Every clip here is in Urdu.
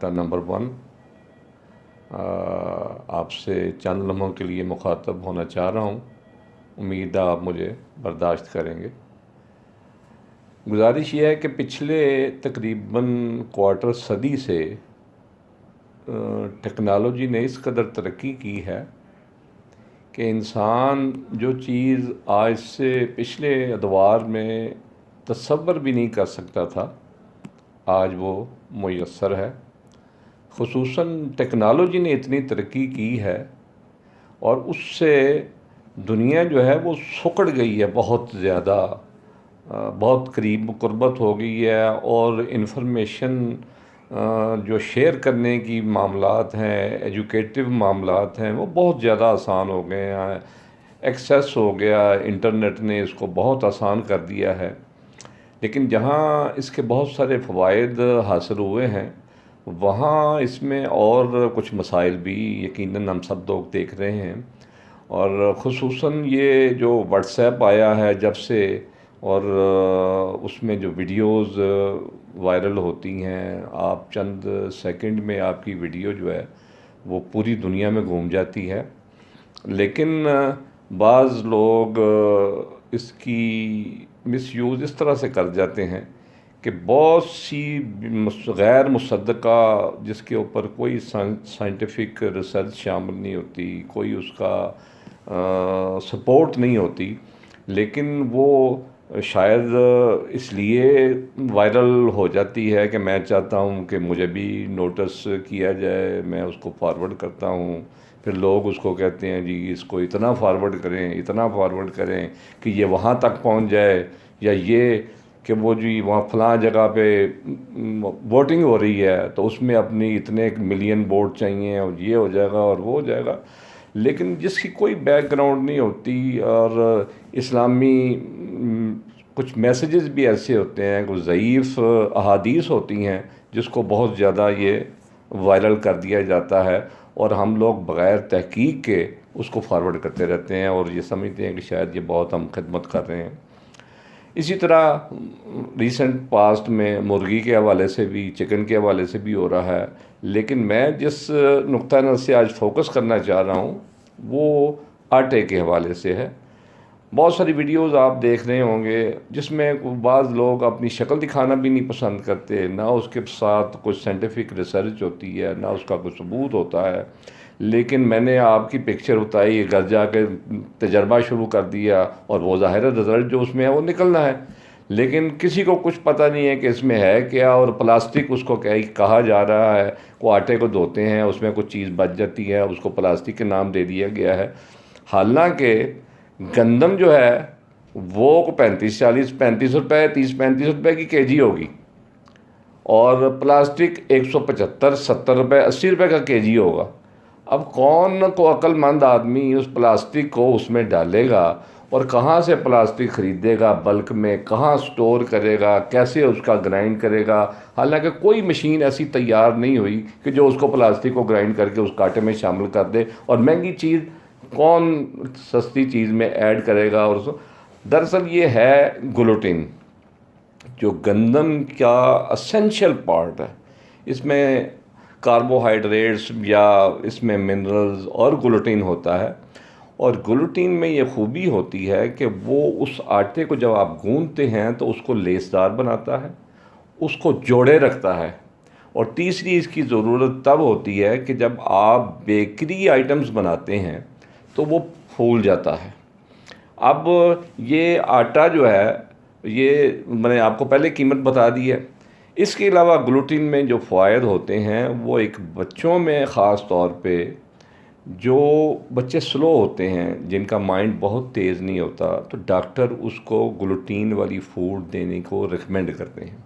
بٹا نمبر 1 آپ سے چند لمحوں کے لیے مخاطب ہونا چاہ رہا ہوں. امید ہے آپ مجھے برداشت کریں گے. گزارش یہ ہے کہ پچھلے تقریباً کوارٹر صدی سے ٹیکنالوجی نے اس قدر ترقی کی ہے کہ انسان جو چیز آج سے پچھلے ادوار میں تصور بھی نہیں کر سکتا تھا آج وہ میسر ہے. خصوصاً ٹیکنالوجی نے اتنی ترقی کی ہے اور اس سے دنیا جو ہے وہ سکڑ گئی ہے بہت زیادہ، بہت قریب قربت ہو گئی ہے، اور انفارمیشن جو شیئر کرنے کی معاملات ہیں، ایجوکیٹو معاملات ہیں، وہ بہت زیادہ آسان ہو گئے ہیں. ایکسیس ہو گیا، انٹرنیٹ نے اس کو بہت آسان کر دیا ہے. لیکن جہاں اس کے بہت سارے فوائد حاصل ہوئے ہیں وہاں اس میں اور کچھ مسائل بھی یقیناً ہم سب لوگ دیکھ رہے ہیں. اور خصوصاً یہ جو واٹس ایپ آیا ہے جب سے، اور اس میں جو ویڈیوز وائرل ہوتی ہیں، آپ چند سیکنڈ میں آپ کی ویڈیو جو ہے وہ پوری دنیا میں گھوم جاتی ہے. لیکن بعض لوگ اس کی مس یوز اس طرح سے کر جاتے ہیں کہ بہت سی غیر مصدقہ، جس کے اوپر کوئی سائنٹیفک ریسرچ شامل نہیں ہوتی، کوئی اس کا سپورٹ نہیں ہوتی، لیکن وہ شاید اس لیے وائرل ہو جاتی ہے کہ میں چاہتا ہوں کہ مجھے بھی نوٹس کیا جائے، میں اس کو فارورڈ کرتا ہوں. پھر لوگ اس کو کہتے ہیں جی اس کو اتنا فارورڈ کریں، اتنا فارورڈ کریں کہ یہ وہاں تک پہنچ جائے، یا یہ کہ وہ جی وہاں فلاں جگہ پہ ووٹنگ ہو رہی ہے تو اس میں اپنی اتنے ملین ووٹ چاہیے اور یہ ہو جائے گا اور وہ ہو جائے گا. لیکن جس کی کوئی بیک گراؤنڈ نہیں ہوتی، اور اسلامی کچھ میسیجز بھی ایسے ہوتے ہیں، کچھ ضعیف احادیث ہوتی ہیں جس کو بہت زیادہ یہ وائرل کر دیا جاتا ہے، اور ہم لوگ بغیر تحقیق کے اس کو فارورڈ کرتے رہتے ہیں اور یہ سمجھتے ہیں کہ شاید یہ بہت ہم خدمت کر رہے ہیں. اسی طرح ریسنٹ پاسٹ میں مرغی کے حوالے سے بھی، چکن کے حوالے سے بھی ہو رہا ہے. لیکن میں جس نقطہ نظر سے آج فوکس کرنا چاہ رہا ہوں وہ آٹے کے حوالے سے ہے. بہت ساری ویڈیوز آپ دیکھ رہے ہوں گے جس میں بعض لوگ اپنی شکل دکھانا بھی نہیں پسند کرتے، نہ اس کے ساتھ کچھ سائنٹیفک ریسرچ ہوتی ہے، نہ اس کا کوئی ثبوت ہوتا ہے. لیکن میں نے آپ کی پکچر اتاری، گھر جا کے تجربہ شروع کر دیا، اور وہ ظاہر رزلٹ جو اس میں ہے وہ نکلنا ہے. لیکن کسی کو کچھ پتہ نہیں ہے کہ اس میں ہے کیا، اور پلاسٹک اس کو کہا جا رہا ہے. وہ آٹے کو دھوتے ہیں، اس میں کچھ چیز بچ جاتی ہے، اس کو پلاسٹک کے نام دے دیا گیا ہے. حالانکہ گندم جو ہے وہ 35 روپے 30-35 روپے کی کے جی ہوگی، اور پلاسٹک 175 70 روپے 80 روپے کا کے جی ہوگا. اب کون کو عقل مند آدمی اس پلاسٹک کو اس میں ڈالے گا، اور کہاں سے پلاسٹک خریدے گا بلک میں، کہاں سٹور کرے گا، کیسے اس کا گرائنڈ کرے گا؟ حالانکہ کوئی مشین ایسی تیار نہیں ہوئی کہ جو اس کو پلاسٹک کو گرائنڈ کر کے اس کانٹے میں شامل کر دے. اور مہنگی چیز کون سستی چیز میں ایڈ کرے گا؟ اور دراصل یہ ہے گلوٹین، جو گندم کا اسینشیل پارٹ ہے. اس میں کاربوہائیڈریٹس یا اس میں منرلز اور گلوٹین ہوتا ہے. اور گلوٹین میں یہ خوبی ہوتی ہے کہ وہ اس آٹے کو جب آپ گوندتے ہیں تو اس کو لیسدار بناتا ہے، اس کو جوڑے رکھتا ہے. اور تیسری اس کی ضرورت تب ہوتی ہے کہ جب آپ بیکری آئٹمز بناتے ہیں تو وہ پھول جاتا ہے. اب یہ آٹا جو ہے، یہ میں نے آپ کو پہلے قیمت بتا دی ہے. اس کے علاوہ گلوٹین میں جو فوائد ہوتے ہیں وہ ایک بچوں میں خاص طور پہ، جو بچے سلو ہوتے ہیں، جن کا مائنڈ بہت تیز نہیں ہوتا، تو ڈاکٹر اس کو گلوٹین والی فوڈ دینے کو ریکمینڈ کرتے ہیں.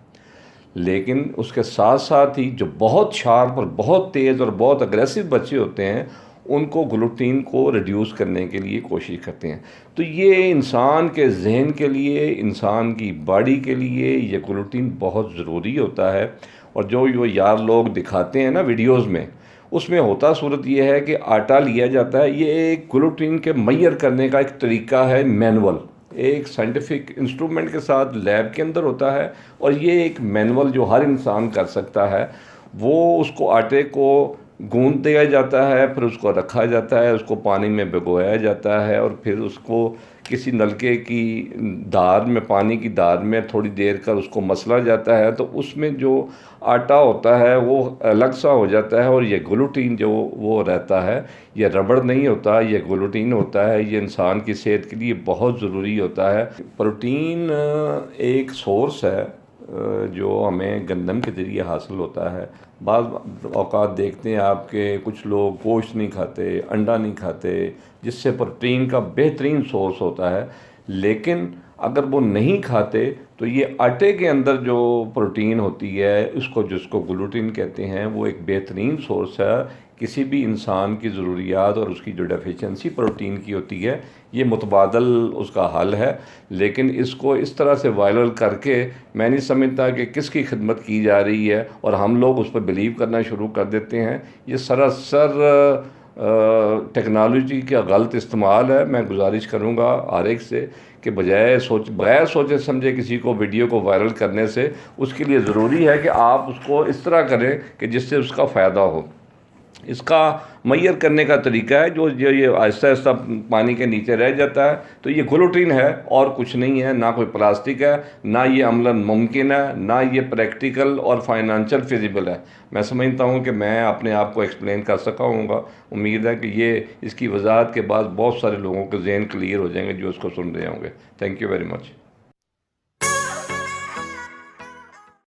لیکن اس کے ساتھ ساتھ ہی جو بہت شارپ اور بہت تیز اور بہت اگریسو بچے ہوتے ہیں ان کو گلوٹین کو ریڈیوس کرنے کے لیے کوشش کرتے ہیں. تو یہ انسان کے ذہن کے لیے، انسان کی باڈی کے لیے یہ گلوٹین بہت ضروری ہوتا ہے. اور جو یار لوگ دکھاتے ہیں نا ویڈیوز میں، اس میں ہوتا صورت یہ ہے کہ آٹا لیا جاتا ہے، یہ ایک گلوٹین کے میئر کرنے کا ایک طریقہ ہے، مینول، ایک سائنٹیفک انسٹرومنٹ کے ساتھ لیب کے اندر ہوتا ہے. اور یہ ایک مینول جو ہر انسان کر سکتا ہے، وہ اس کو آٹے کو گوندھ دیا جاتا ہے، پھر اس کو رکھا جاتا ہے، اس کو پانی میں بھگویا جاتا ہے، اور پھر اس کو کسی نلکے کی دھار میں، پانی کی دھار میں تھوڑی دیر کر اس کو مسلا جاتا ہے، تو اس میں جو آٹا ہوتا ہے وہ الگ سا ہو جاتا ہے، اور یہ گلوٹین جو وہ رہتا ہے، یہ ربڑ نہیں ہوتا، یہ گلوٹین ہوتا ہے۔ یہ انسان کی صحت کے لیے بہت ضروری ہوتا ہے۔ پروٹین ایک سورس ہے جو ہمیں گندم کے ذریعے حاصل ہوتا ہے۔ بعض اوقات دیکھتے ہیں آپ کہ کچھ لوگ گوشت نہیں کھاتے، انڈا نہیں کھاتے، جس سے پروٹین کا بہترین سورس ہوتا ہے، لیکن اگر وہ نہیں کھاتے تو یہ آٹے کے اندر جو پروٹین ہوتی ہے، جس کو گلوٹین کہتے ہیں، وہ ایک بہترین سورس ہے کسی بھی انسان کی ضروریات اور اس کی جو ڈیفیشنسی پروٹین کی ہوتی ہے، یہ متبادل اس کا حل ہے۔ لیکن اس کو اس طرح سے وائرل کر کے میں نہیں سمجھتا کہ کس کی خدمت کی جا رہی ہے، اور ہم لوگ اس پہ بلیو کرنا شروع کر دیتے ہیں۔ یہ سراسر ٹیکنالوجی کا غلط استعمال ہے۔ میں گزارش کروں گا ہر ایک سے کہ بغیر سوچے سمجھے کسی کو ویڈیو کو وائرل کرنے سے، اس کے لیے ضروری ہے کہ آپ اس کو اس طرح کریں کہ جس سے اس کا فائدہ ہو۔ اس کا میئر کرنے کا طریقہ ہے جو یہ آہستہ آہستہ پانی کے نیچے رہ جاتا ہے، تو یہ گلوٹین ہے اور کچھ نہیں ہے، نہ کوئی پلاسٹک ہے، نہ یہ عملاً ممکن ہے، نہ یہ پریکٹیکل اور فائنانشل فیزیبل ہے۔ میں سمجھتا ہوں کہ میں اپنے آپ کو ایکسپلین کر سکا ہوں گا۔ امید ہے کہ یہ اس کی وضاحت کے بعد بہت سارے لوگوں کے ذہن کلیئر ہو جائیں گے جو اس کو سن رہے ہوں گے۔ Thank you very much.